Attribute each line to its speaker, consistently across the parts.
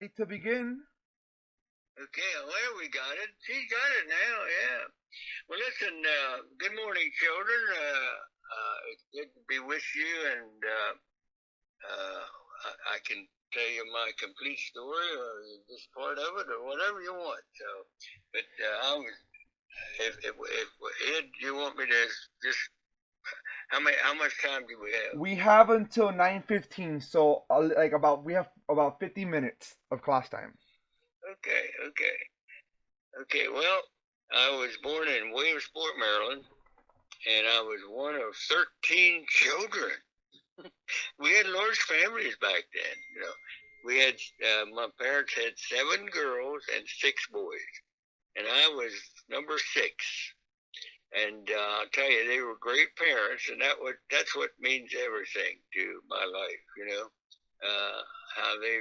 Speaker 1: To begin,
Speaker 2: Okay, well, we got it. She got it now, yeah. Well, listen, good morning, children. It's good to be with you, and I can tell you my complete story or this part of it or whatever you want. So, but I was, if Ed, you want me to just how much time do we have?
Speaker 1: we have until 9:15, so we have about 50 minutes of class time.
Speaker 2: Okay. Well, I was born in Williamsport, Maryland, and I was one of 13 children. We had large families back then. We had my parents had 7 girls and 6 boys, and I was number 6. And I'll tell you, they were great parents, and that's what means everything to my life. How they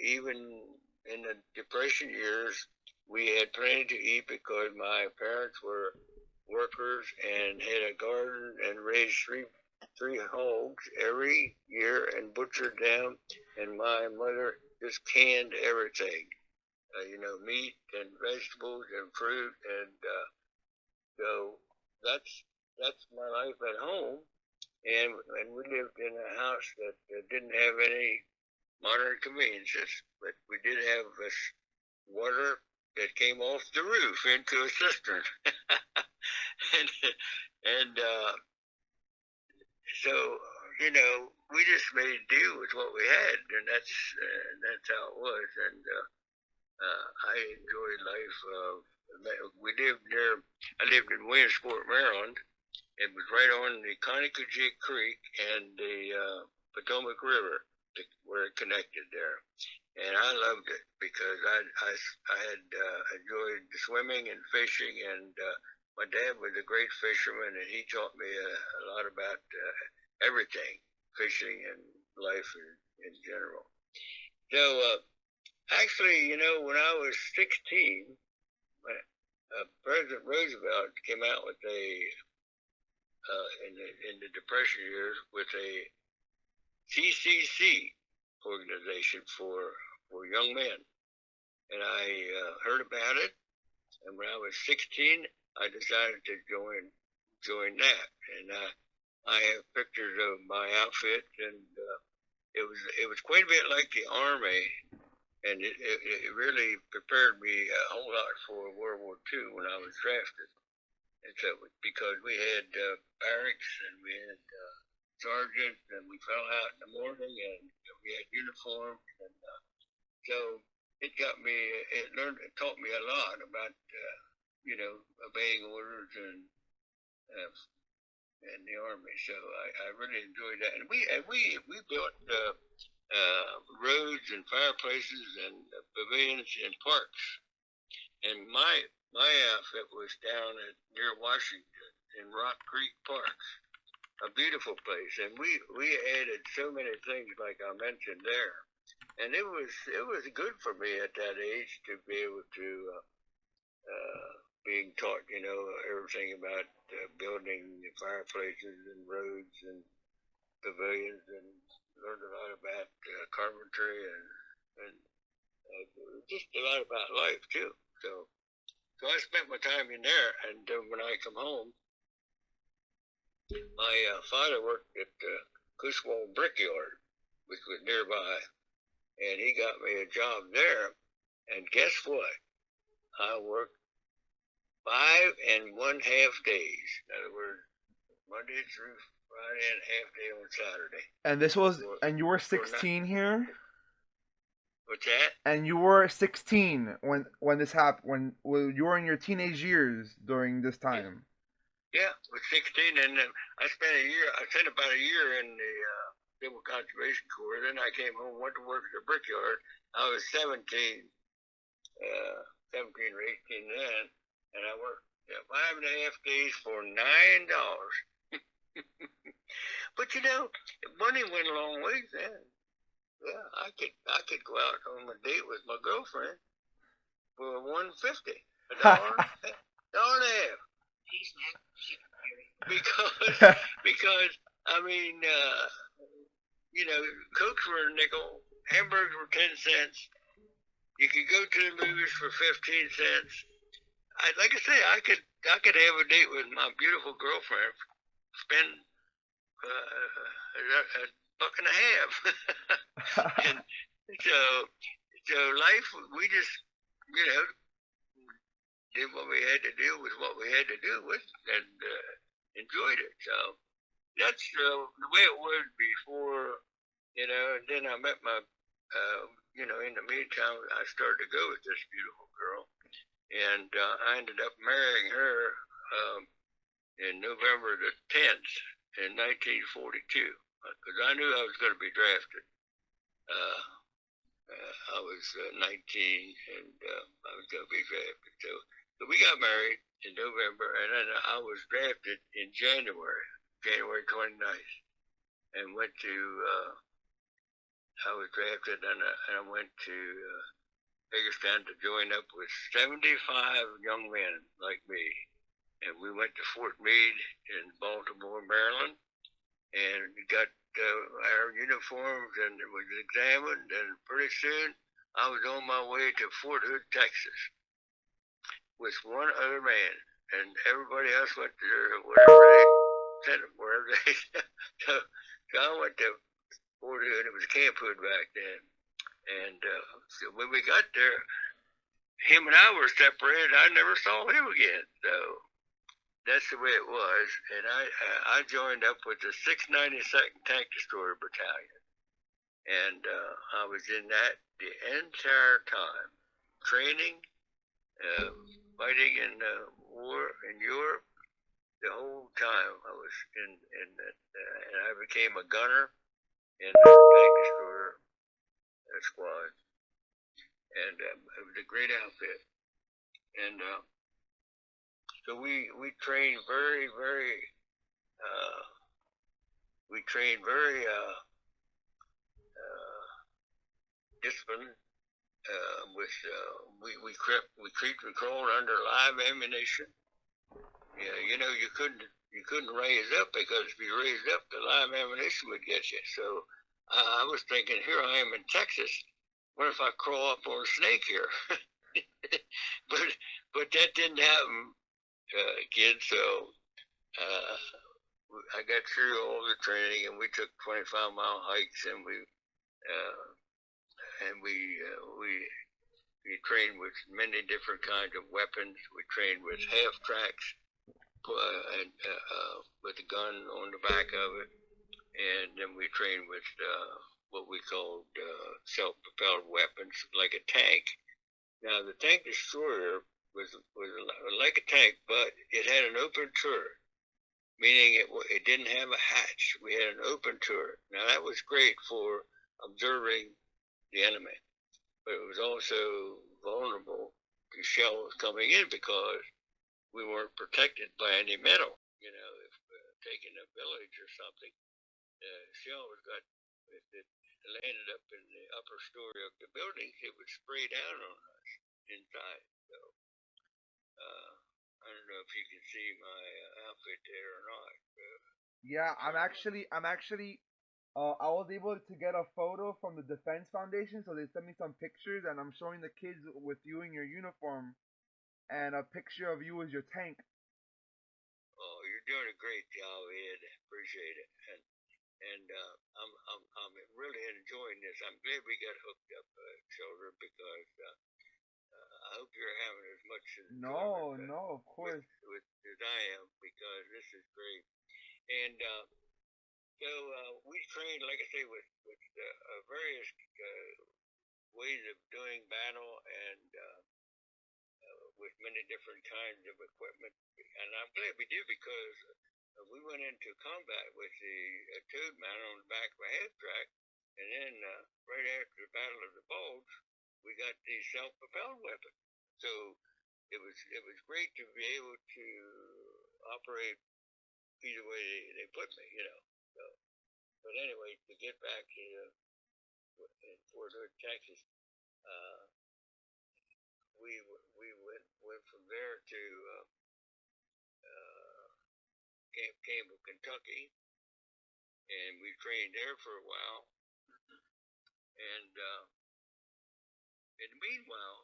Speaker 2: even in the depression years, we had plenty to eat because my parents were workers and had a garden and raised three hogs every year and butchered them. And my mother just canned everything, meat and vegetables and fruit. And so that's my life at home. And we lived in a house that didn't have any modern conveniences, but we did have this water that came off the roof into a cistern. and and so we just made do with what we had, and that's how it was. And I enjoyed life. We lived near. I lived in Williamsport, Maryland. It was right on the Conococheague Creek and the Potomac River, where it connected there. And I loved it because I had enjoyed swimming and fishing, and my dad was a great fisherman, and he taught me a lot about everything, fishing and life in general. So actually, when I was 16, President Roosevelt came out with in the Depression years with a CCC organization for young men, and I heard about it. And when I was 16, I decided to join that. And I have pictures of my outfit, and it was quite a bit like the army, and it really prepared me a whole lot for World War II when I was drafted. And so because we had barracks and we had sergeants, and we fell out in the morning, and we had uniforms, and so it taught me a lot about obeying orders uh, and the army. So I really enjoyed that, and we built roads and fireplaces and pavilions and parks. And my outfit was down near Washington in Rock Creek Park, a beautiful place, and we added so many things like I mentioned there, and it was good for me at that age to be able to being taught, everything about building fireplaces and roads and pavilions, and learned a lot about carpentry and just a lot about life too. So I spent my time in there, and when I come home, my father worked at Cuswell Brickyard, which was nearby, and he got me a job there. And guess what? I worked 5.5 days. In other words, Monday through Friday and a half day on Saturday.
Speaker 1: And you were
Speaker 2: For not,
Speaker 1: 16 here,
Speaker 2: what's that?
Speaker 1: and you were 16 when this happened. When you were in your teenage years during this
Speaker 2: Yeah,
Speaker 1: time.
Speaker 2: yeah, I was 16, and I spent a year. I spent about a year in the Civil Conservation Corps. Then I came home, went to work at the brickyard. I was 17 or 18 then, and I worked 5.5 days for $9. But money went a long ways then. Yeah, I could go out on a date with my girlfriend for 150, a dollar, dollar and a half. Because because I mean, Cokes were a nickel, hamburgers were 10 cents, You could go to the movies for 15 cents. Like I say, I could have a date with my beautiful girlfriend, spend a buck and a half, and so life we just you know did what we had to do with what we had to do with, and enjoyed it. So that's the way it was before, And then I met my, in the meantime, I started to go with this beautiful girl, and I ended up marrying her um, in November the 10th in 1942 because I knew I was going to be drafted. Uh, I was 19 and I was going to be drafted. So we got married in November, and then I was drafted in January 29th, and went to. I was drafted, and I went to Hagerstown to join up with 75 young men like me, and we went to Fort Meade in Baltimore, Maryland, and got our uniforms, and it was examined, and pretty soon I was on my way to Fort Hood, Texas, with one other man, and everybody else went to wherever they sent them, wherever they. so, so I went to Fort Hood. It was Camp Hood back then, and so when we got there, him and I were separated. I never saw him again. So that's the way it was, and I joined up with the 692nd Tank Destroyer Battalion, and I was in that the entire time, training, uh, fighting in war in Europe. The whole time I was in that, and I became a gunner in the Tank Destroyer squad, and it was a great outfit, and so we trained very uh, we trained very disciplined. With we creeped and crawled under live ammunition. Yeah, you couldn't raise up because if you raised up, the live ammunition would get you. So I was thinking, here I am in Texas. What if I crawl up on a snake here? but but that didn't happen, kid. So uh, I got through all the training, and we took 25-mile hikes, and uh, we trained with many different kinds of weapons. We trained with half tracks, and with a gun on the back of it, and then we trained with what we called self-propelled weapons, like a tank. Now the tank destroyer was like a tank, but it had an open turret, meaning it didn't have a hatch. We had an open turret. Now that was great for observing the enemy, but it was also vulnerable to shells coming in because we weren't protected by any metal. If taking a village or something, the shells got if it landed up in the upper story of the buildings, it would spray down on us inside. So I don't know if you can see my outfit there or not.
Speaker 1: Yeah, I was able to get a photo from the Defense Foundation, so they sent me some pictures, and I'm showing the kids with you in your uniform, and a picture of you as your tank.
Speaker 2: Oh, you're doing a great job, Ed. Appreciate it. And I'm really enjoying this. I'm glad we got hooked up, children, because I hope you're having as much enjoyment
Speaker 1: No, no, of course.
Speaker 2: as I am, because this is great. And so we trained, like I say, with various ways of doing battle, and with many different kinds of equipment. And I'm glad we did, because we went into combat with the toad man on the back of a half track, and then right after the Battle of the Bulge, we got the self-propelled weapon. So it was great to be able to operate either way they put me. So, but anyway, to get back to in Fort Hood, Texas, uh, we went from there to uh, Camp Campbell, Kentucky, and we trained there for a while, and In the meanwhile,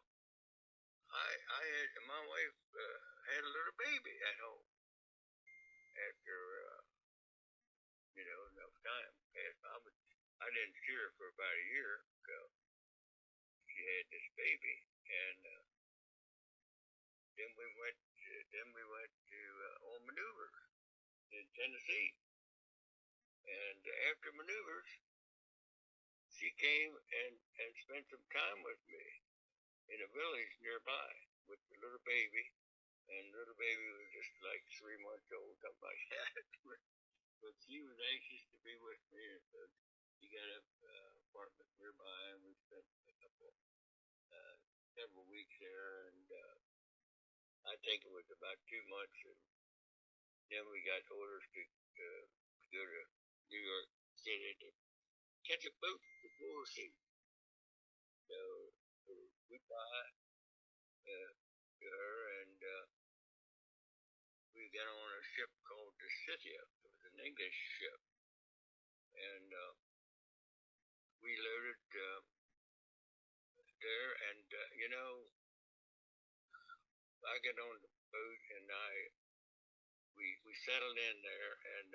Speaker 2: I had my wife had a little baby at home after enough time. And I didn't see her for about a year, so she had this baby, and then we went to on maneuvers in Tennessee, and after maneuvers, she came and spent some time with me in a village nearby with the little baby, and little baby was just like 3 months old, something like that. But she was anxious to be with me, and so she got an apartment nearby, and we spent several weeks there, and I think it was about 2 months, and then we got orders to go to New York City to catch a boat to Boise. So we fly to her, and we got on a ship called the Scythia. It was an English ship, and we loaded there, and I got on the boat, and we settled in there, and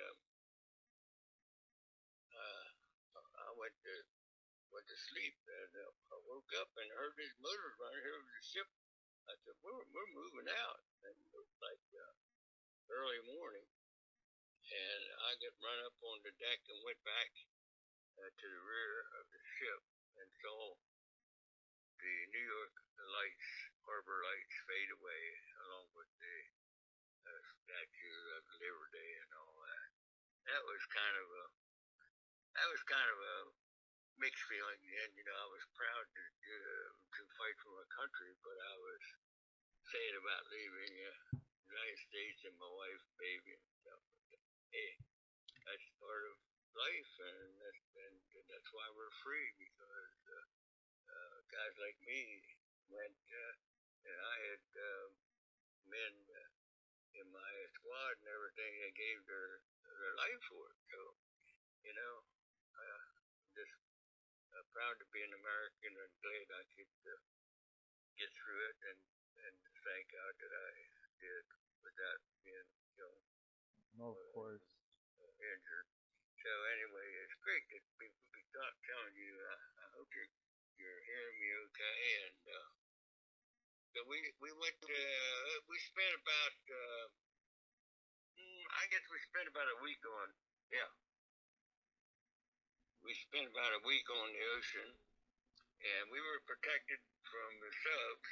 Speaker 2: I went to sleep, and I woke up and heard these motors running here over the ship. I said, we're moving out, and it was like early morning, and I got run up on the deck and went back to the rear of the ship and saw the New York lights, harbor lights, fade away along with the Statue of Liberty and all that. That was kind of a mixed feeling. And I was proud to fight for my country, but I was sad about leaving the United States and my wife, baby, and stuff. But, hey, that's part of life, and that's why we're free, because guys like me went, and I had men in my squad and everything that gave their life for it. So, I'm just proud to be an American and glad I could get through it, and thank God that I did without being,
Speaker 1: No, of course.
Speaker 2: Injured. So anyway, it's great that people be telling you. I hope you're hearing me okay, and so we went. We spent about. I guess we spent about a week on. Yeah. We spent about a week on the ocean, and we were protected from the subs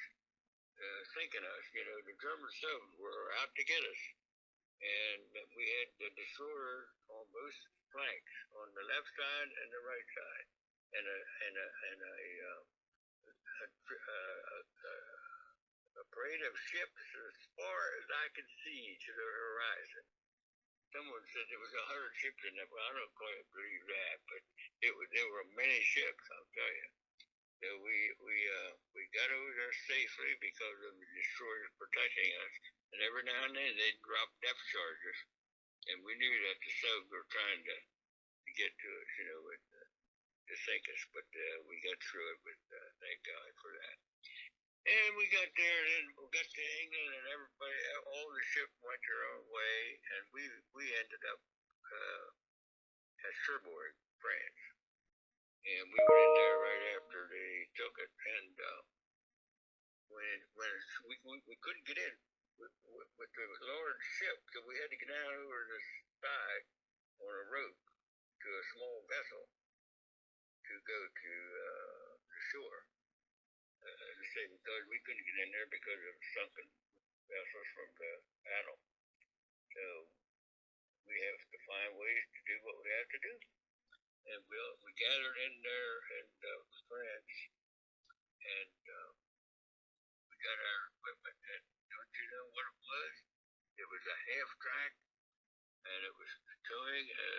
Speaker 2: sinking us. The German subs were out to get us, and we had the destroyer on both flanks, on the left side and the right side, and a parade of ships as far as I could see to the horizon. Someone said there was 100 ships in there. Well, I don't quite believe that, but there were many ships, I'll tell you. So we got over there safely because of the destroyers protecting us. And every now and then they'd drop depth charges, and we knew that the subs were trying to get to us, to sink us. But we got through it with thank God for that. And we got there, and then we got to England, and everybody, all the ships went their own way, and we ended up at Cherbourg, France. And we were in there right after they took it, and when we couldn't get in with the large ship, so we had to get down over the side on a rope to a small vessel to go to the shore. Because we couldn't get in there because of sunken vessels from the battle. So we have to find ways to do what we have to do. And we gathered in there in France, and we got our equipment. And don't you know what it was? It was a half track, and it was towing a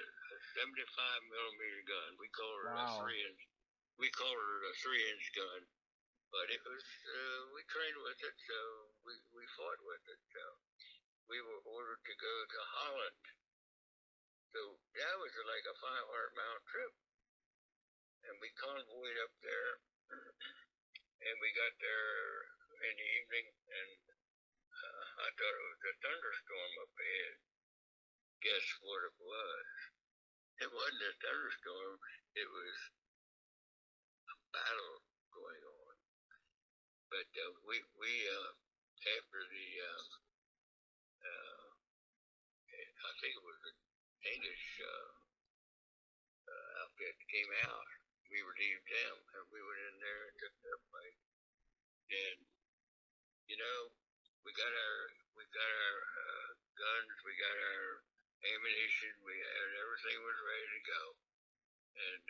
Speaker 2: 75mm gun. We called it a 3-inch. We called it a 3-inch gun. But it was, we trained with it, so we fought with it. So we were ordered to go to Holland. So that was like a 500-mile trip. And we convoyed up there, and we got there in the evening, and I thought it was a thunderstorm up ahead. Guess what it was? It wasn't a thunderstorm. It was a battle going on. But we after the I think it was a Danish outfit came out. We relieved them, and we went in there and took their place. And you know, we got our guns, we got our ammunition, we had everything was ready to go. And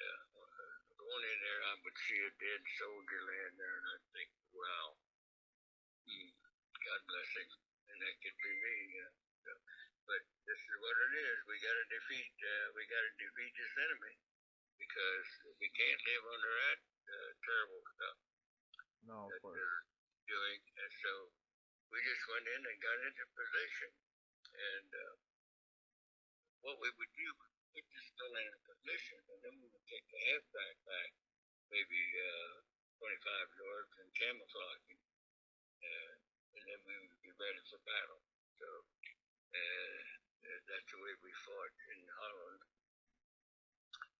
Speaker 2: going in there, I would see a dead soldier laying there, and I'd think, wow, God bless him, and that could be me. So, but this is what it is. We got to defeat this enemy, because we can't live under that terrible stuff
Speaker 1: No, of course.
Speaker 2: they're doing. And so we just went in and got into position, and what we would do, we'd just go in a position, and then we would take the half back, maybe 25 yards, and camouflage it, and then we would be ready for battle. So that's the way we fought in Holland.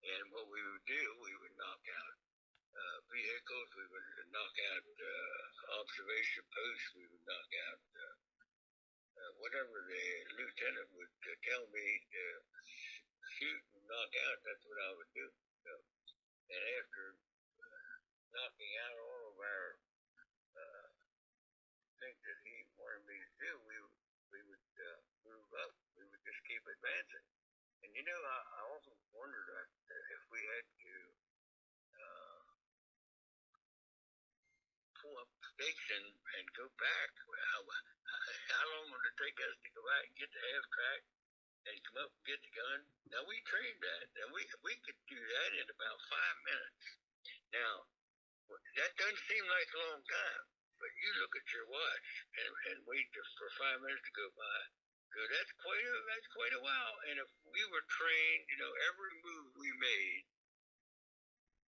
Speaker 2: And what we would do, we would knock out vehicles, we would knock out observation posts, we would knock out whatever the lieutenant would tell me to shoot and knock out, that's what I would do. So, and after knocking out all of our things that he wanted me to do, we would move up. We would just keep advancing. And you know, I often wondered if we had to pull up stakes and go back. How long would it take us to go back and get the half track and come up and get the gun? Now we trained that, and we could do that in about 5 minutes. Now that doesn't seem like a long time, but you look at your watch and wait for 5 minutes to go by. So that's quite a while. And if we were trained, you know, every move we made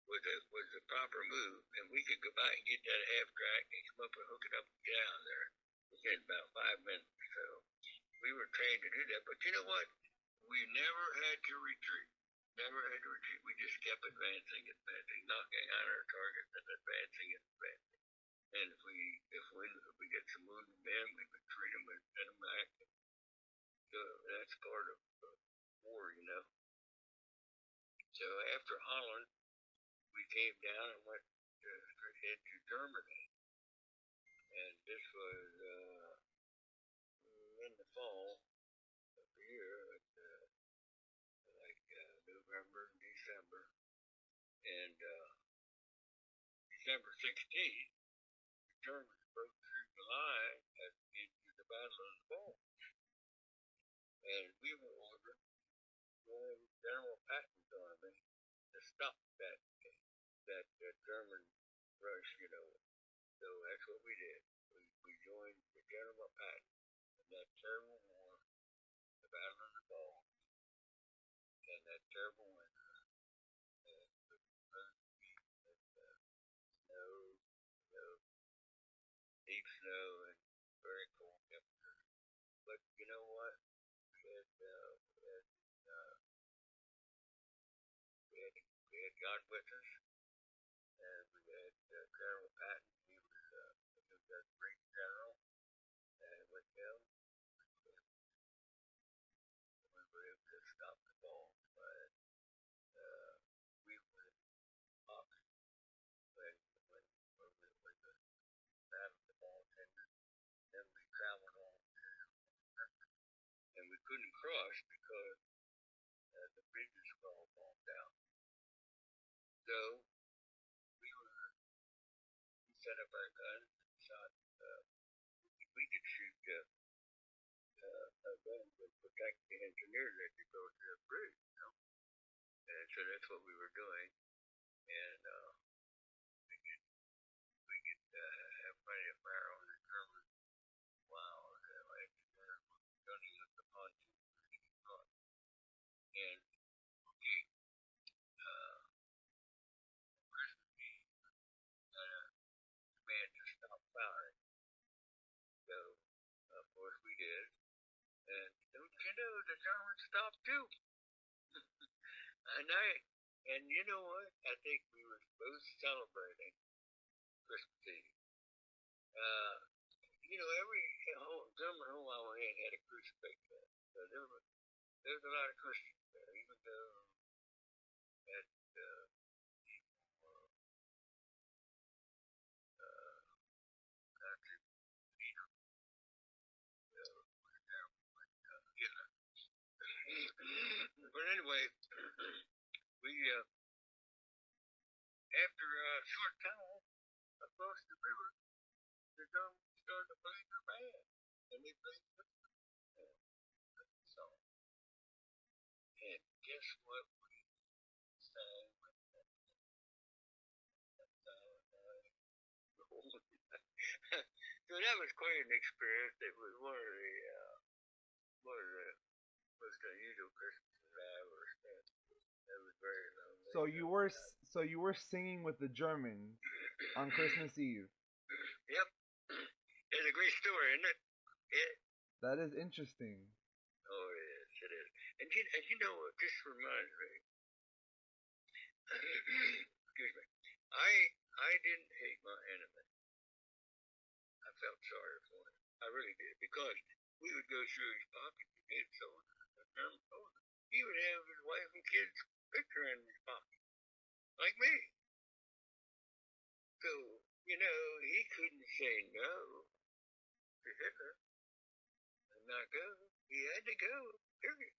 Speaker 2: was a proper move, and we could go back and get that half track and come up and hook it up and get out of there within about 5 minutes. So we were trained to do that. But you know what? We never had to retreat. Never had to retreat. We just kept advancing, knocking out our targets and advancing. And if we get some wounded men, we would treat them and send them back. So that's part of war, you know. So after Holland, we came down and went straight into Germany. And this was in the fall of the year, like November and December. And December 16th, the Germans broke through the line into the Battle of the Bulge. And we were ordered by General Patton's army to stop that German rush, you know. So that's what we did. We joined the General Patton in that terrible war, the Battle of the Bulge, and that terrible winter. And snow, deep snow, and very cold temperatures. But you know what? We had God with us, and we had General Patton. He was a great general, and with him, we were able to stop the ball. But we were up when the battle of the ball ended. Then we traveled on to the river, and we couldn't cross because the bridges were all bombed out. So we set up our guns and shot. We could shoot a gun to protect the engineers that could go to the bridge, you know. And so that's what we were doing. And we could have plenty of fire on the Germans while the engineers were gunning up the pontoon. And okay, Christmas Eve, firing. So, of course, we did. And don't you know, the Germans stopped too. And you know what? I think we were both celebrating Christmas Eve. You know, every German home I went in had a crucifix there. So there was a lot of Christians there, even though at country, you know. But anyway, we after a short time across the river, the Germans started to play their band, and they played the song. And guess what we sang? So that was quite an experience. It was one of the most unusual Christmases I ever spent. It was very lonely.
Speaker 1: So you were singing with the Germans on Christmas Eve.
Speaker 2: Yep. It's a great story, isn't it? Yeah.
Speaker 1: That is interesting.
Speaker 2: Oh, it is. It is. And you know what? This reminds me. Excuse me. I didn't hate my enemy. I felt sorry for him. I really did, because we would go through his pocket and get soldiers. He would have his wife and kids' picture in his pocket, like me. So, you know, he couldn't say no to Hitler and not go. He had to go, period.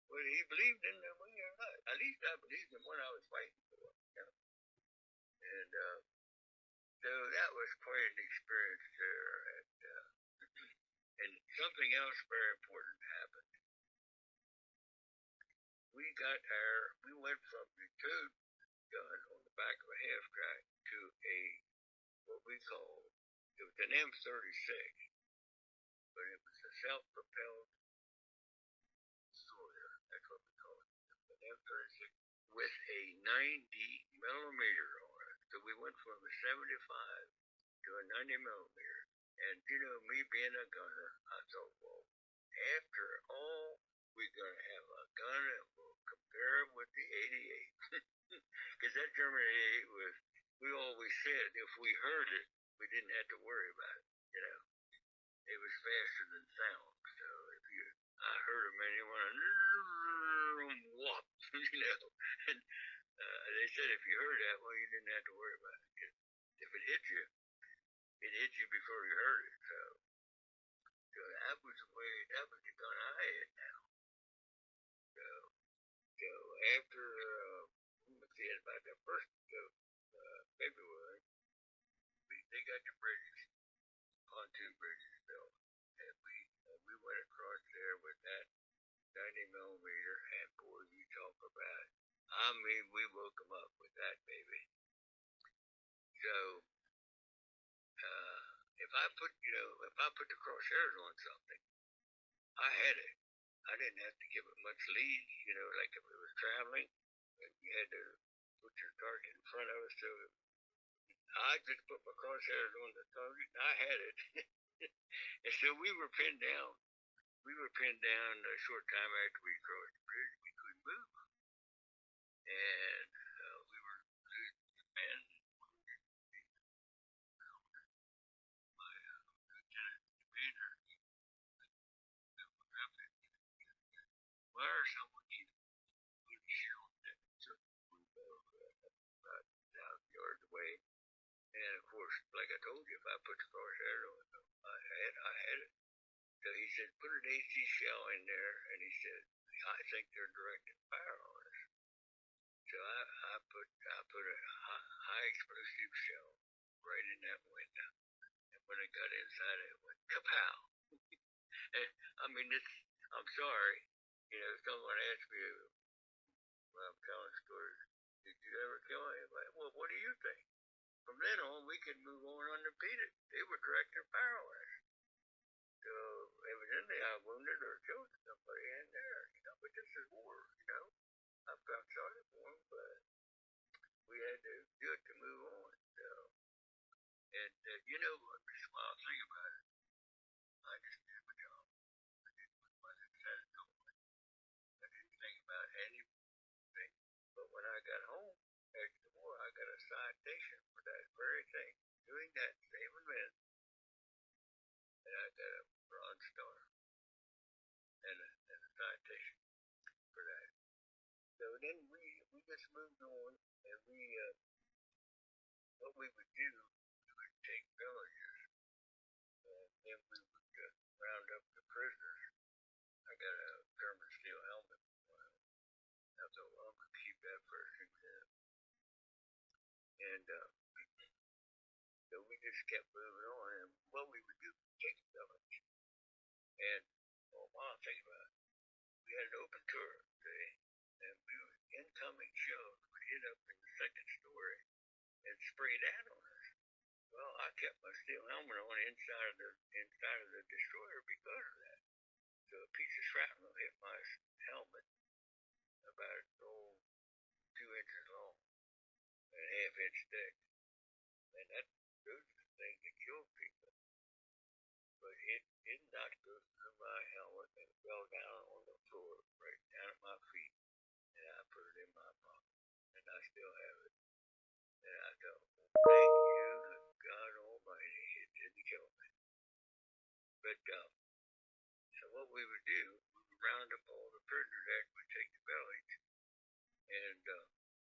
Speaker 2: Whether he believed in the way or not. At least I believed in what I was fighting for. You know? And so that was quite an experience there. And something else very important happened. We went from the code gun on the back of a half track to what we call, it was an M36, but it was a self-propelled Sawyer. That's what we call it. An M36 with a 90 millimeter on it. So we went from a 75 to a 90 millimeter. And you know, me being a gunner, I thought, well, after all, we're going to have a gun that will compare it with the 88. Because that German 88 was, we always said if we heard it, we didn't have to worry about it. You know, it was faster than sound. So I heard them and it went whoop, you know. And they said if you heard that, well, you didn't have to worry about it. Cause if it hit you before you heard it. So that was the gun I had now. So after, let's see, about the 1st of February, they got the bridges, pontoon bridges built, and we went across there with that 90 millimeter, and boy, you talk about it. I mean, we woke them up with that baby. So if I put the crosshairs on something, I had it. I didn't have to give it much lead, you know, like if it was traveling, you had to put your target in front of it. So I just put my crosshairs on the target, and I had it. And so we were pinned down. We were pinned down a short time after we crossed the bridge. We couldn't move. And we were losing men. My lieutenant commander, where someone needed to shoot that took about 1,000 yards away. And of course, like I told you, if I put the crosshair on, I had it. So he said, put an AC shell in there, and he said, I think they're directing fire on us. So I put a high explosive shell right in that window. And when it got inside, it went kapow. I mean, I'm sorry. You know, someone asked me when I'm telling stories, did you ever kill anybody? Well, what do you think? From then on, we could move on unimpeded. They were directing fire on us. So evidently I wounded or killed somebody in there, you know, but this is war, you know. I felt sorry for them, but we had to do it to move on. So And you know what? This wild thing about it, I just did my job. I did what wasn't said to me. I didn't think about anything. But when I got home after the war, I got a citation for that very thing, doing that same event, and I got a Bronze Star and a citation for that. So then we just moved on, and what we would do, we would take villages, and then we would round up the prisoners. I got a German steel helmet. I thought, well, I'm going to keep that for a example. And so we just kept moving on, and what we would do, take a village. And while I think about it, we had an open tour today, and we would incoming shells would hit up in the second story and spray that on us. Well, I kept my steel helmet on inside of the destroyer because of that. So a piece of shrapnel hit my helmet about 2 inches long and a half-inch thick, and those are the things that kill people. But it did not go through my helmet and fell down on the floor, right down at my feet, and I put it in my pocket, and I still have it. And I thought, thank you, God Almighty, it didn't kill me. But so what we would do, we would round up all the prisoners after we take the village, and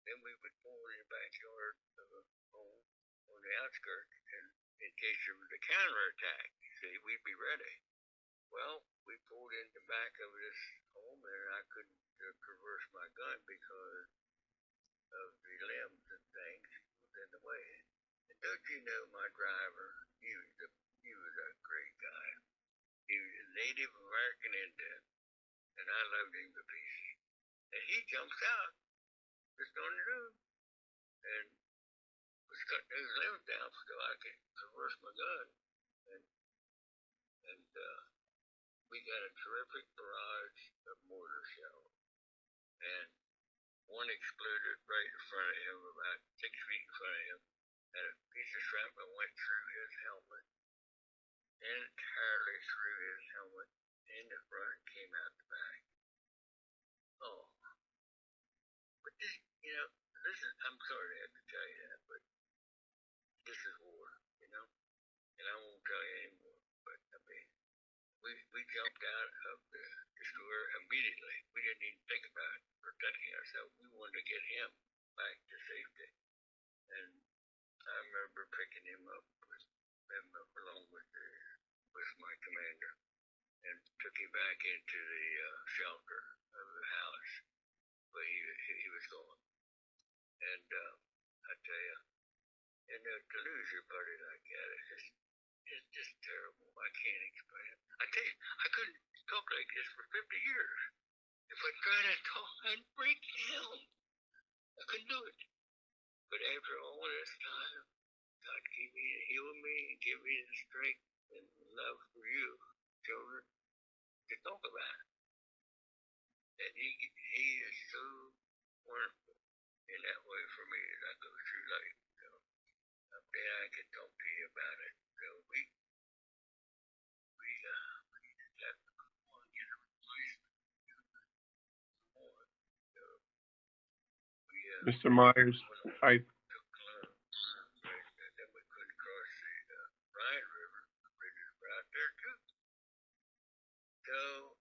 Speaker 2: then we would pull in the backyard of a home on the outskirts, and in case there was a counterattack, you see, we'd be ready. Well, we pulled in the back of this home, and I couldn't traverse my gun because of the limbs and things was in the way. And don't you know, my driver, he was a great guy. He was a Native American Indian, and I loved him to pieces. And he jumps out just on the road and was cutting his limbs down so I could traverse my gun. And we got a terrific barrage of mortar shells. And one exploded right in front of him, about 6 feet in front of him, and a piece of shrapnel went through his helmet, entirely through his helmet, in the front and came out the back. Oh, but this, I'm sorry to have to tell you that, but this is war, and I won't tell you anymore, but I mean, we jumped out of the destroyer immediately. We didn't even think about protecting ourselves. We wanted to get him back to safety. And I remember picking him up along with my commander and took him back into the shelter of the house. But he was gone. And I tell you, to lose your buddy like that, it's just terrible. I can't explain it. I tell you, I couldn't talk like this for 50 years. If I tried to talk, I'd break down. I couldn't do it. But after all this time, God heal me and give me the strength and love for you, children, to talk about it. And he is so wonderful in that way for me as I go through life. I'm glad I can talk to you about it. So we just have to go on and get a replacement. So
Speaker 3: Mr. Myers, I
Speaker 2: then we couldn't cross the Rhine River. The bridges were out there too. So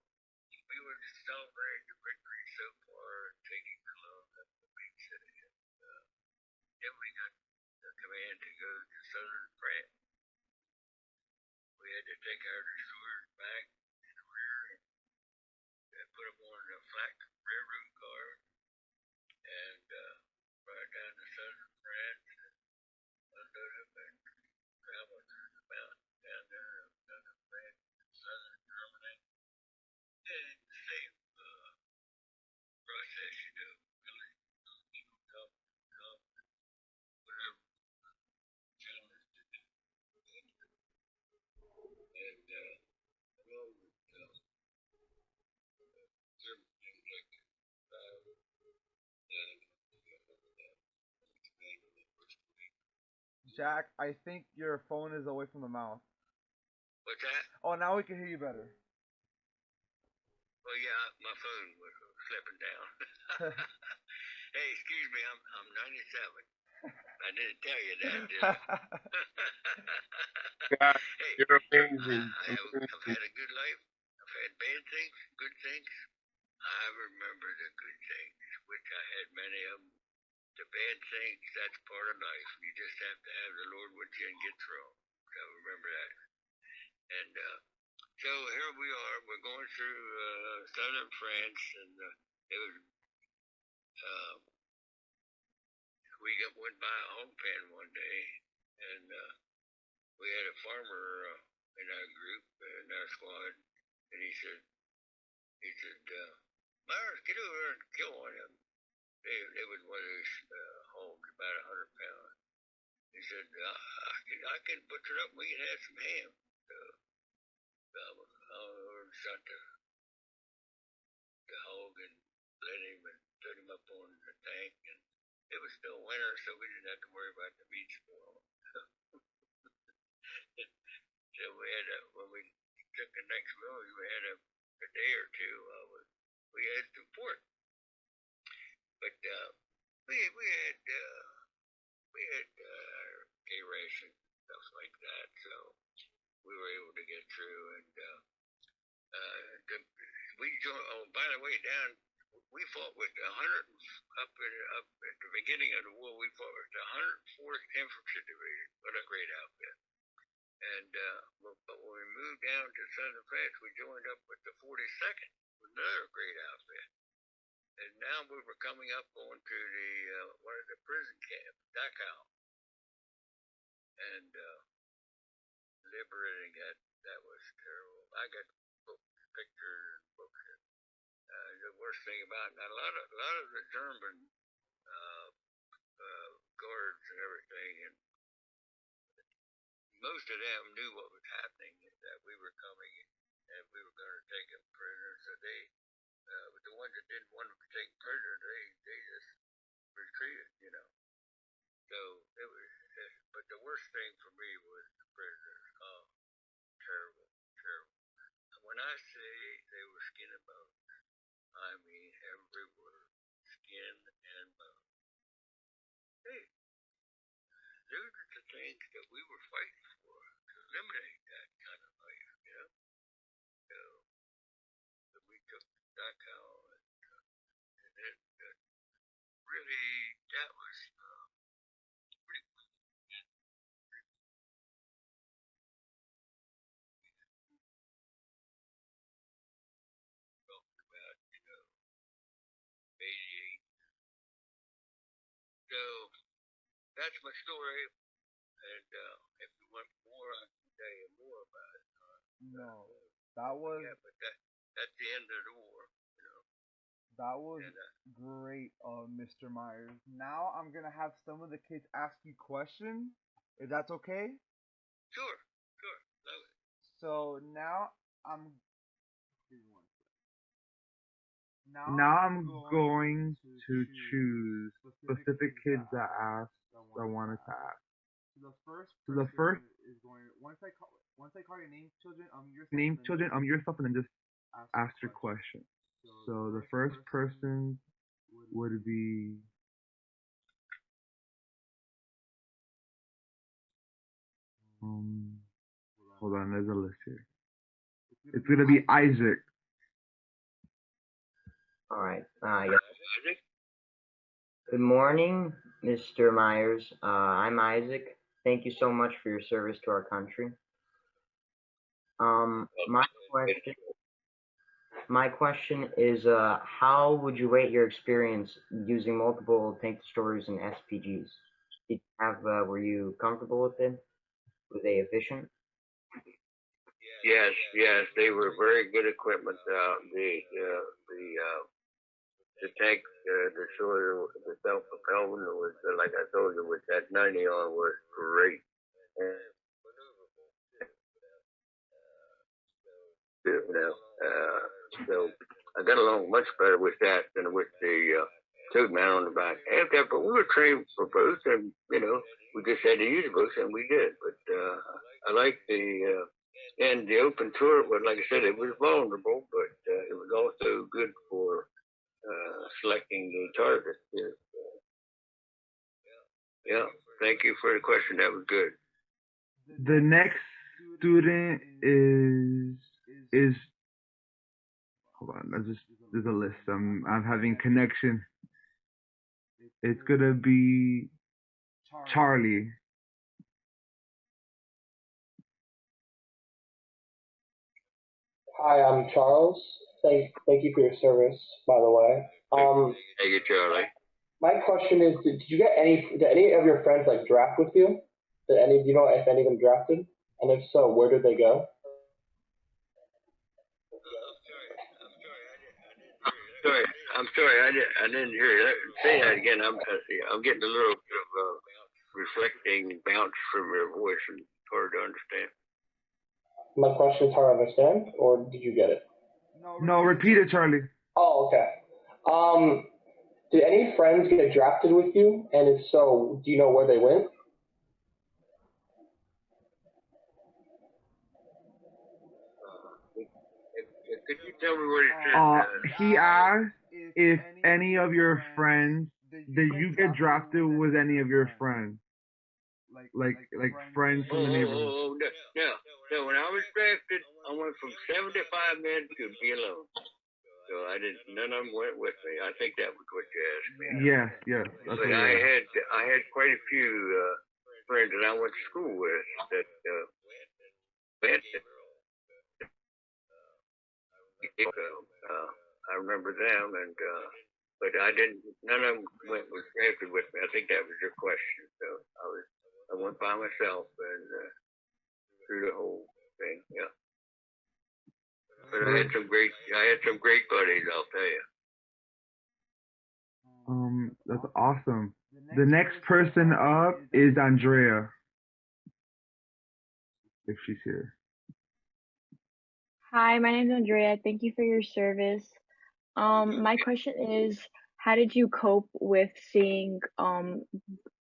Speaker 2: we were celebrating the victory so far, taking Cologne up the big city. Then we got the command to go to southern France. We had to take our destroyers back in the rear and put them on a flat railroad car and ride down to southern France and unload them and travel through the mountains down there of southern France and southern Germany. And the same process, really, tough, whatever challenge to do. And
Speaker 1: Jack, I think your phone is away from the mouth.
Speaker 2: What's that?
Speaker 1: Oh, now we can hear you better.
Speaker 2: Well, yeah, my phone was slipping down. Hey, excuse me, I'm 97. I didn't tell you that, did I?
Speaker 3: God,
Speaker 2: Hey,
Speaker 3: you're amazing.
Speaker 2: I've had a good life. I've had bad things, good things. I remember the good things, which I had many of them. The bad things, that's part of life. You just have to have the Lord with you and get through 'em. So remember that. And so here we are. We're going through southern France, and it was we went by a hog pen one day, and we had a farmer in our group, in our squad, and he said, Myers, get over there and kill one of them. They was one of those hogs, about 100 pounds. He said, I can butcher it up and we can have some ham. So I shot the hog and let him and put him up on the tank. And it was still winter, so we didn't have to worry about the meat spoil. So we had when we took the next road, we had a day or two. We had some pork, but we had a ration stuff like that, so we were able to get through. And we joined. Oh, by the way, down we fought with 100 up at the beginning of the war. We fought with the 104th Infantry Division. What a great outfit! And but when we moved down to southern France, we joined up with the 42nd, another great outfit. And now we were coming up onto the one of the prison camps, Dachau, and liberating it. That was terrible. I got pictures and books. The worst thing about it, a lot of the German guards and everything, and most of them knew what was happening, that we were coming and we were going to take them prisoners. So they, the ones that didn't want to take prisoners, they just retreated, you know. So it was, but the worst thing for me was the prisoners. Oh, terrible, terrible. When I say they were skin and bone, I mean every word, skin and bone. Hey, those are the things that we were fighting for, to eliminate that kind of life, you know. So we took Dachau, and it really, that was pretty talking about, you know, 88. So that's my story, and if you want more, I can tell you more about it.
Speaker 1: No, that was
Speaker 2: Yeah, but that's the end of the war, you know.
Speaker 1: that was
Speaker 2: And
Speaker 1: great, Mr. Myers. Now I'm gonna have some of the kids ask you questions, if that's okay.
Speaker 2: sure, love it.
Speaker 1: So now I'm
Speaker 3: Now I'm going to choose specific kids that asked I wanted to ask.
Speaker 1: So the first is going once I call your name, children,
Speaker 3: Name children, yourself, and then just ask your question. So the first person would be hold on, there's a list here. It's gonna be Isaac.
Speaker 4: All right. Yes. Good morning, Mr. Myers. I'm Isaac. Thank you so much for your service to our country. My question is, how would you rate your experience using multiple tank destroyers and SPGs? Were you comfortable with it? Were they efficient?
Speaker 2: Yes, they were very good equipment. The tank, the destroyer, the self-propelled was, like I told you, with that 90 on was great. You know, so I got along much better with that than with the took man on the back. After that, but we were trained for both, and we just had to use both, and we did. But I like and the open turret was, like I said, it was vulnerable, but it was also good for selecting the target. Yeah, thank you for the question. That was good.
Speaker 3: The next student is hold on, there's a list. I'm having connection. It's gonna be Charlie.
Speaker 5: Hi, I'm Charles. Thank you for your service, by the way.
Speaker 2: Thank you, Charlie.
Speaker 5: My question is, did any of your friends like draft with you? Do you know if any of them drafted? And if so, where did they go?
Speaker 2: I'm sorry, I didn't hear you. Say that again. I'm getting a little bit of reflecting bounce from your voice and hard to understand.
Speaker 5: My question is hard to understand, or did you get it?
Speaker 3: No, repeat it, Charlie.
Speaker 5: Oh, okay. Did any friends get drafted with you? And if so, do you know where they went?
Speaker 2: Could you tell me what he said?
Speaker 3: He asked if any of your friends, did you get drafted with any of your friends? Like friends from the neighborhood.
Speaker 2: No. When I was drafted, I went from 75 men to be alone. So none of them went with me. I think that was what you asked me.
Speaker 3: Yes.
Speaker 2: But I had quite a few friends that I went to school with that went. I remember them, but I didn't. None of them went drafted with me. I think that was your question. So I went by myself and through the whole thing. Yeah. But I had some great buddies. I'll tell
Speaker 3: you. That's awesome. The next person up is Andrea, if she's here.
Speaker 6: Hi, my name is Andrea. Thank you for your service. My question is, how did you cope with seeing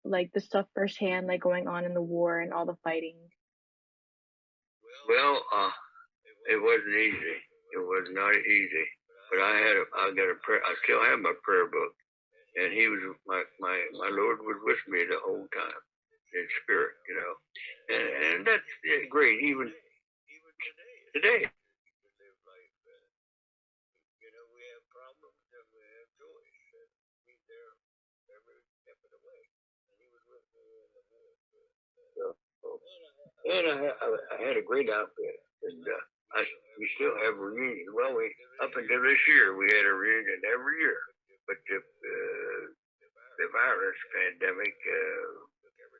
Speaker 6: like the stuff firsthand, like going on in the war and all the fighting?
Speaker 2: Well, it wasn't easy. It was not easy. But I still have my prayer book, and he was my Lord was with me the whole time in spirit, and that's great. Even today. And I had a great outfit, and we still have reunions. Well, up until this year, we had a reunion every year, but the virus pandemic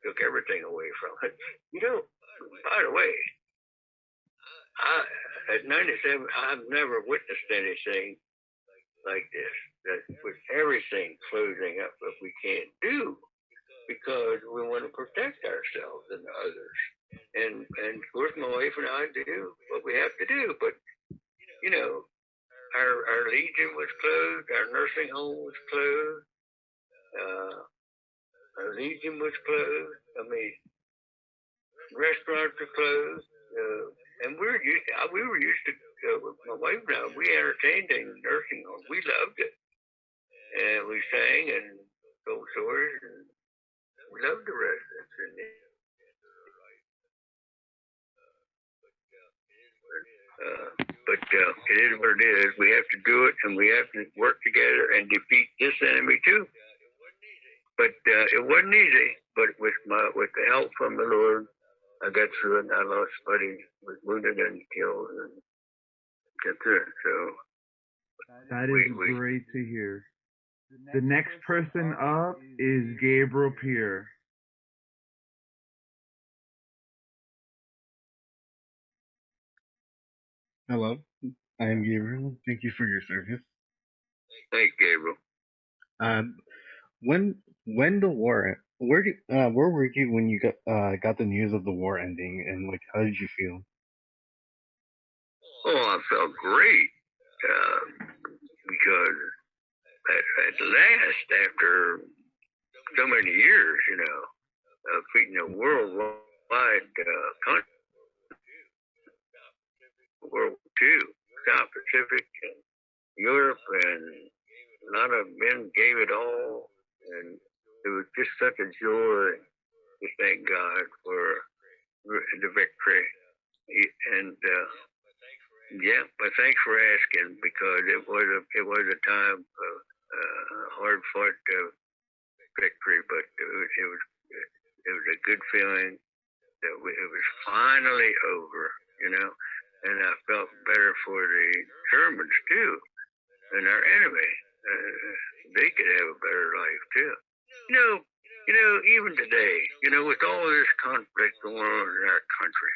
Speaker 2: took everything away from it. By the way, at 97, I've never witnessed anything like this. That with everything closing up, that we can't do because we want to protect ourselves and others. And of course, my wife and I do what we have to do. But our Legion was closed, our nursing home was closed, our Legion was closed. I mean, restaurants are closed, and we were used to. My wife and I, we entertained in nursing homes. We loved it, and we sang and told stories, and we loved the residents. But it is what it is. We have to do it, and we have to work together and defeat this enemy too. But it wasn't easy. But with the help from the Lord, I got through it. And I lost buddy, was wounded and killed, and got through it. So
Speaker 3: that is great to hear. The next person up is Gabriel Pierre.
Speaker 7: Hello, I am Gabriel. Thank you for your service.
Speaker 2: Thanks, Gabriel.
Speaker 7: When the war, where were you when you got the news of the war ending, and how did you feel?
Speaker 2: Oh, I felt great because at last, after so many years, of feeding a worldwide country, World War II, South Pacific, and Europe, and a lot of men gave it all, and it was just such a joy to thank God for the victory. And yeah, but thanks for asking, because it was a time of hard fought victory, but it was a good feeling that it was finally over, and I felt better for the Germans too, and our enemy. They could have a better life too. Even today, with all this conflict going on in our country,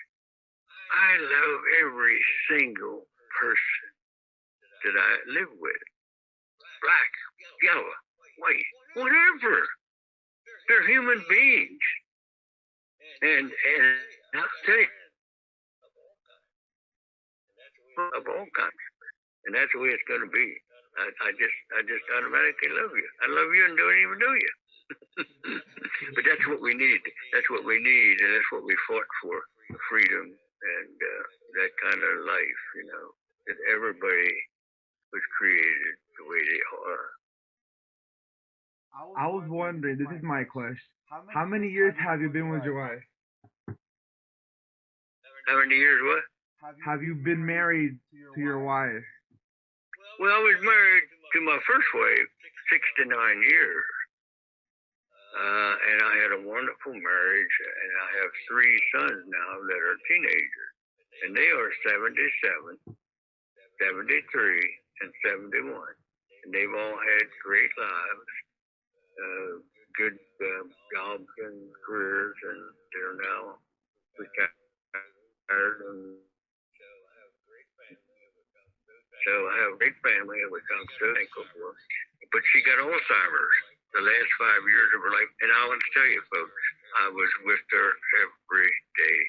Speaker 2: I love every single person that I live with. Black, yellow, white, whatever. They're human beings. And I'll tell you, of all kinds. And that's the way it's going to be. I just automatically love you. I love you and don't even know you. But that's what we need. That's what we need, and that's what we fought for: freedom and that kind of life. That everybody was created the way they are.
Speaker 3: I was wondering, this is my question. How many years have you been with your wife?
Speaker 2: How many years what?
Speaker 3: Have you been married to your wife?
Speaker 2: Well, I was married to my first wife 69 years. And I had a wonderful marriage, and I have 3 sons now that are teenagers. And they are 77, 73, and 71. And they've all had great lives, good jobs and careers, and they're now retired. And so I have a great family, which I'm so thankful for. But she got Alzheimer's the last 5 years of her life. And I want to tell you, folks, I was with her every day.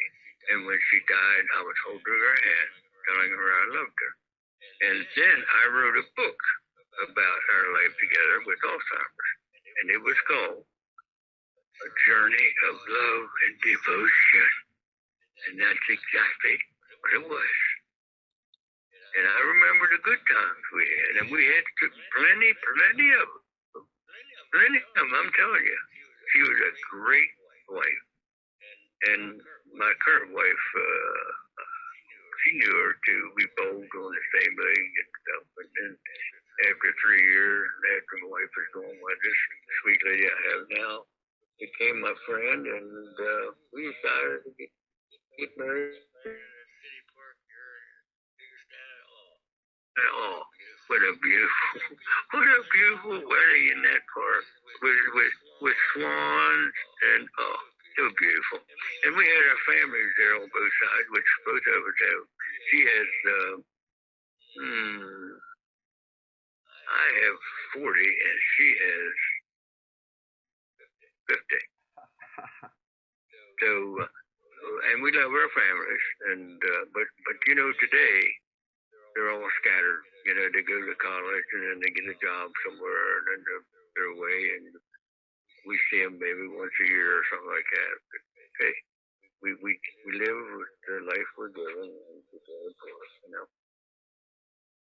Speaker 2: And when she died, I was holding her hand, telling her I loved her. And then I wrote a book about our life together with Alzheimer's. And it was called A Journey of Love and Devotion. And that's exactly what it was. And I remember the good times we had. And we had plenty of them. Plenty of them, I'm telling you. She was a great wife. And my current wife, she knew her too. We both on the same league and stuff. But then after 3 years, after my wife was gone, this sweet lady I have now became my friend, and we decided to get married. Oh, what a beautiful wedding in that park with swans and so beautiful. And we had our families there on both sides, which both of us have. She has, I have 40 and she has 50. So, and we love our families. And but today they're all scattered. They go to college and then they get a job somewhere and then they're away, and we see them maybe once a year or something like that. But hey, we live with the life we're given, and it's good for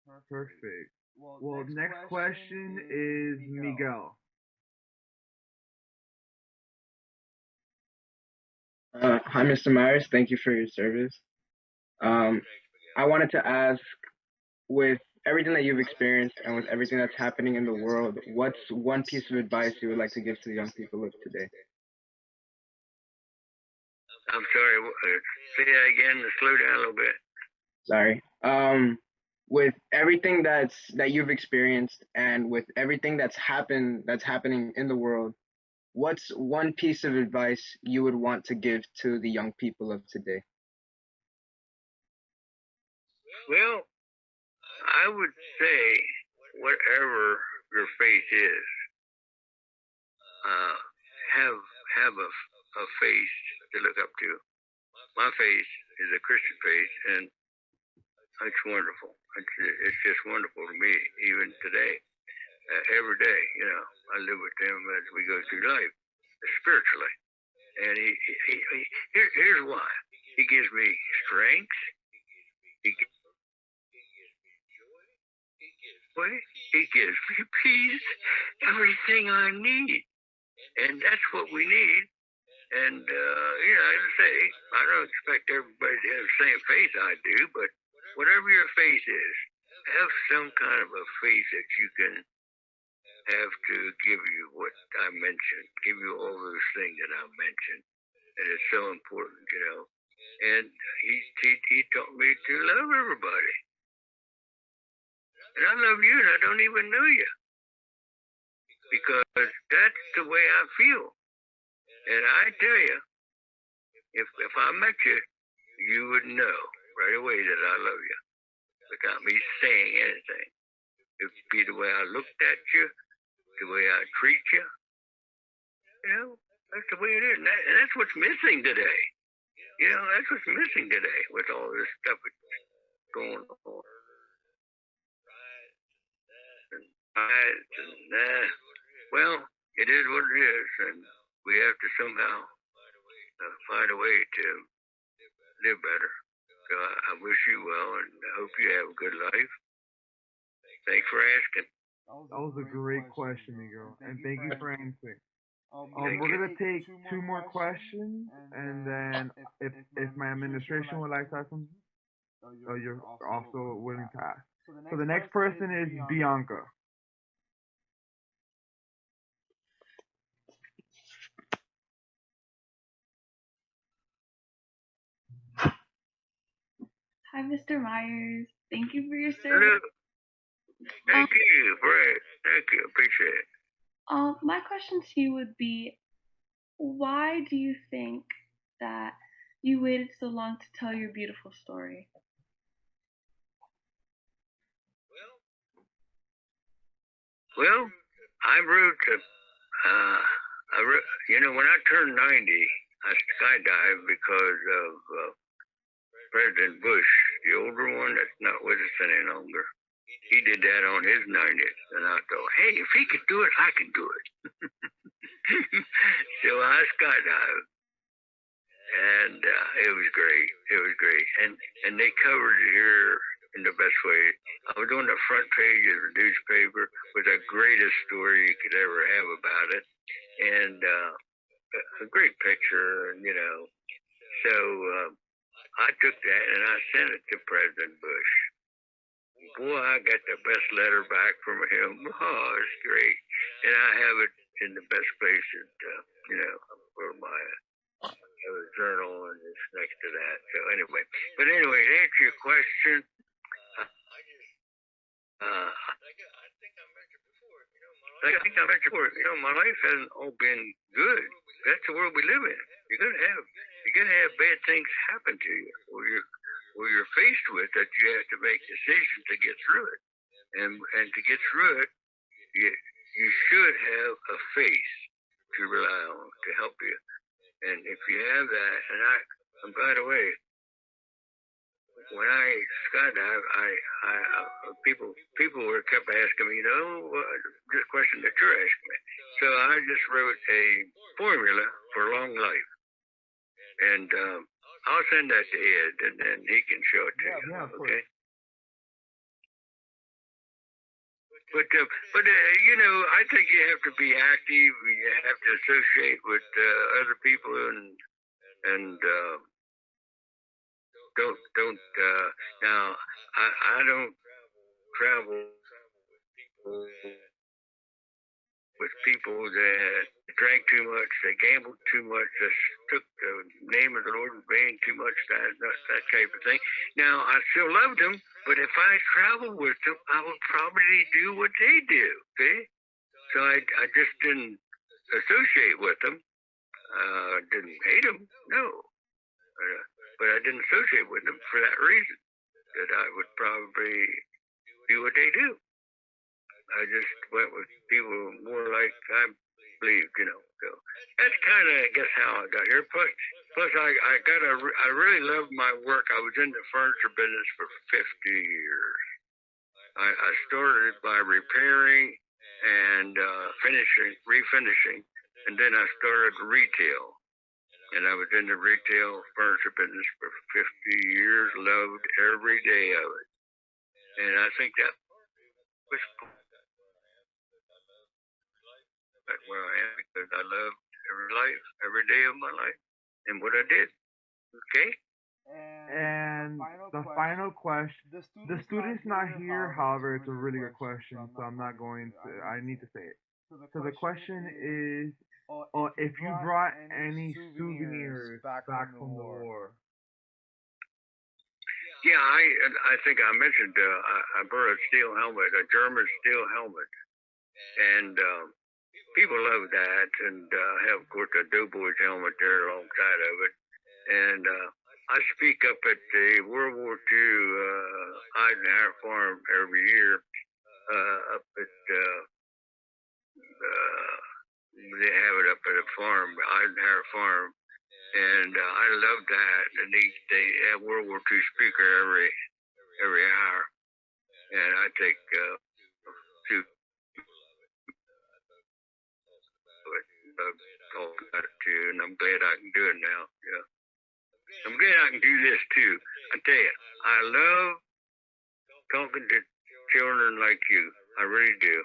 Speaker 2: us.
Speaker 3: Perfect. Well, next question is Miguel.
Speaker 8: Hi, Mr. Myers. Thank you for your service. I wanted to ask, with everything that you've experienced and with everything that's happening in the world, what's one piece of advice you would like to give to the young people of today?
Speaker 2: I'm sorry. Say that again. Slow down a little bit.
Speaker 8: Sorry. With everything that you've experienced and with everything that's happening in the world, what's one piece of advice you would want to give to the young people of today?
Speaker 2: Well, I would say whatever your faith is, have a faith to look up to. My faith is a Christian faith, and it's wonderful. It's just wonderful to me, even today. every day. I live with him as we go through life spiritually. And here's why. He gives me strength. He gives He gives me peace, everything I need. And that's what we need. And, as I say, I don't expect everybody to have the same faith I do, but whatever your faith is, have some kind of a faith that you can have to give you what I mentioned, give you all those things that I mentioned. And it's so important, And he taught me to love everybody. And I love you, and I don't even know you. Because that's the way I feel. And I tell you, if I met you, you would know right away that I love you without me saying anything. It would be the way I looked at you, the way I treat you. That's the way it is. And that's what's missing today. That's what's missing today with all this stuff that's going on. Well, it is what it is, and we have to somehow find a way to live better. So I wish you well, and I hope you have a good life. Thanks for asking.
Speaker 3: That was a great question, Miguel, and thank you for answering. We're gonna take two more questions, and then if my administration would like to ask them, you're also willing to ask. So the next person is Bianca.
Speaker 9: Hi, Mr. Meyers. Thank you for your service.
Speaker 2: Hello. Thank you, Brad. Thank you. Appreciate it.
Speaker 9: My question to you would be, why do you think that you waited so long to tell your beautiful story?
Speaker 2: Well, I wrote when I turned 90, I skydived because of President Bush, the older one that's not with us any longer. He did that on his 90th, and I thought, hey, if he could do it, I can do it. So I skydived, and it was great. It was great, and they covered it here in the best way. I was on the front page of the newspaper with the greatest story you could ever have about it, and a great picture, So I took that and I sent it to President Bush. Boy, I got the best letter back from him. Oh, it's great. And I have it in the best place for my journal, and it's next to that. So anyway, to answer your question, I think I mentioned before, my life hasn't all been good. That's the world we live in. You're gonna have bad things happen to you, or you're faced with that you have to make decisions to get through it. And to get through it, you should have a faith to rely on to help you. And if you have that, and by the way, when I skydive, people were kept asking me, this question that you're asking me. So I just wrote a formula for long life, and I'll send that to Ed, and then he can show it to you.
Speaker 3: Yeah,
Speaker 2: okay. But I think you have to be active. You have to associate with other people, and don't now I don't travel with people that drank too much, they gambled too much, just took the name of the Lord in vain too much, that type of thing. Now, I still loved them, but if I traveled with them, I would probably do what they do, see? So I just didn't associate with them. Didn't hate them, no. But I didn't associate with them for that reason, that I would probably do what they do. I just went with people more like I believed, So that's kind of, I guess, how I got here. Plus, I really loved my work. I was in the furniture business for 50 years. I started by repairing and refinishing, and then I started retail. And I was in the retail furniture business for 50 years, loved every day of it. And I think that was where I am because I loved every day of my life, and what I did. Okay?
Speaker 3: And the final question, the student's not here, however, it's a really good question, so I'm not going to, I need to say it. So the question is, if you brought any souvenirs back from the war.
Speaker 2: Yeah, I think I mentioned I brought a steel helmet, a German steel helmet, and people love that, and have of course a Doughboys helmet there alongside of it, and I speak up at the World War II Eisenhower Farm every year up at they have it up at a farm, Eisenhower Farm, and I love that. And they have World War II speaker every hour, and I take two. Talk about it too, and I'm glad I can do it now. Yeah, I'm glad I can do this too. I tell you, I love talking to children like you. I really do,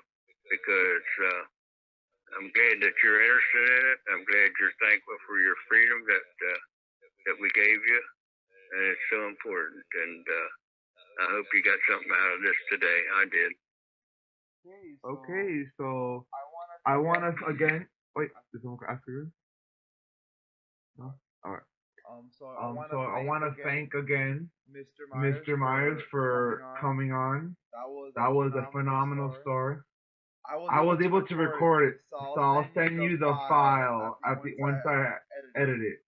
Speaker 2: because I'm glad that you're interested in it. I'm glad you're thankful for your freedom that we gave you, and it's so important. And I hope you got something out of this today. I did.
Speaker 3: Okay, so I want to again. Wait, is someone after you? No? All right. So I want to thank again Mr. Myers for coming on. That was a phenomenal story. I was able to record it, so I'll send you the file once I edit it,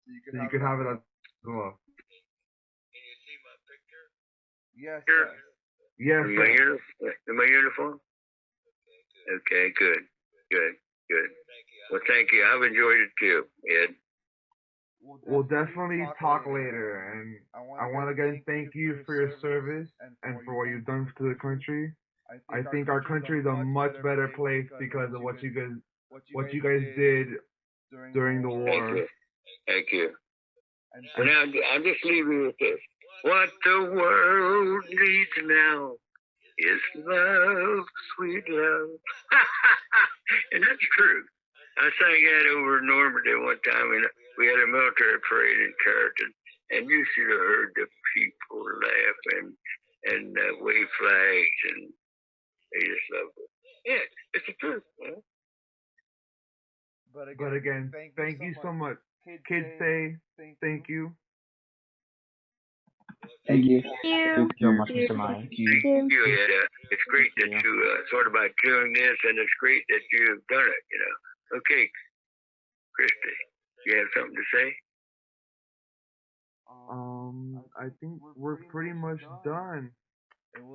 Speaker 3: so you can have it as well.
Speaker 2: Can you see my picture?
Speaker 1: Yes.
Speaker 2: Sure.
Speaker 3: Yes.
Speaker 2: In my uniform? Okay, good. Well, thank you. I've enjoyed it too, Ed.
Speaker 3: We'll definitely talk later, and I want to again thank you for your service and for what you've done to the country. I think our country is a much better place because of what you guys did during the war.
Speaker 2: Thank you. And now I'll just leave you with this. What the world needs now is love, sweet love. And that's true. I sang that over in Normandy one time, and we had a military parade in Carrollton, and you should have heard the people laugh and wave flags, and they just loved it. Yeah, it's the truth, man.
Speaker 3: But again, thank you so much. Kids say thank you.
Speaker 8: Thank you.
Speaker 4: Thank you so much, Mr. Myers.
Speaker 2: Thank you, Ed. It's great that you thought about doing this, and it's great that you've done it, you know. Okay, Christy, you have something to say?
Speaker 3: I think we're pretty much done.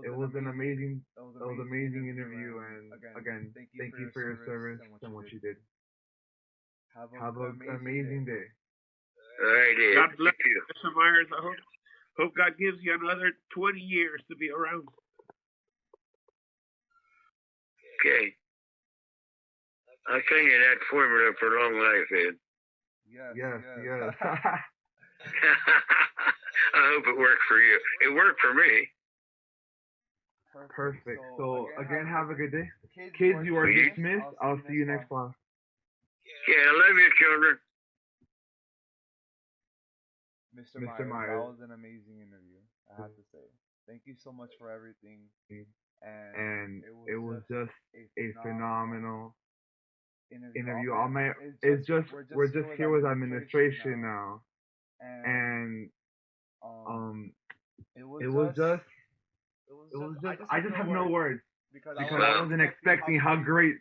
Speaker 3: It was an amazing interview, and again, thank you for your service and what you did. Have an amazing day.
Speaker 2: All right, Ed.
Speaker 10: God bless
Speaker 2: you,
Speaker 10: Mr. Myers. I hope God gives you another 20 years to be around.
Speaker 2: Okay. I'll send you that formula for long life, Ed.
Speaker 3: Yes.
Speaker 2: I hope it worked for you. It worked for me.
Speaker 3: Perfect. So again, have a good day. Kids, you are dismissed. I'll see you next class.
Speaker 2: Yeah, I love you, children.
Speaker 1: Mr. Myers, that was an amazing interview, I have to say. Thank you so much for everything.
Speaker 3: And it was just a phenomenal interview. We're just here with administration now, and it was just I just have no words because I wasn't expecting how great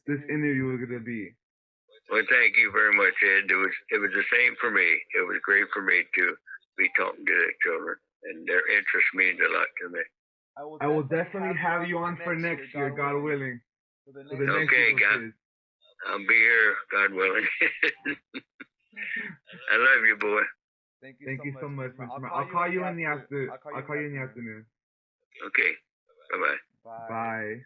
Speaker 3: this interview was gonna be.
Speaker 2: Well, thank you very much, Ed. It was the same for me. It was great for me to be talking to the children, and their interest means a lot to me.
Speaker 3: I will definitely have you on for next year, God willing.
Speaker 2: Okay, God. I'll be here, God willing. I love you, boy.
Speaker 3: Thank you so much, Mr. I'll call you in the afternoon.
Speaker 2: Okay. Bye-bye.
Speaker 3: Bye.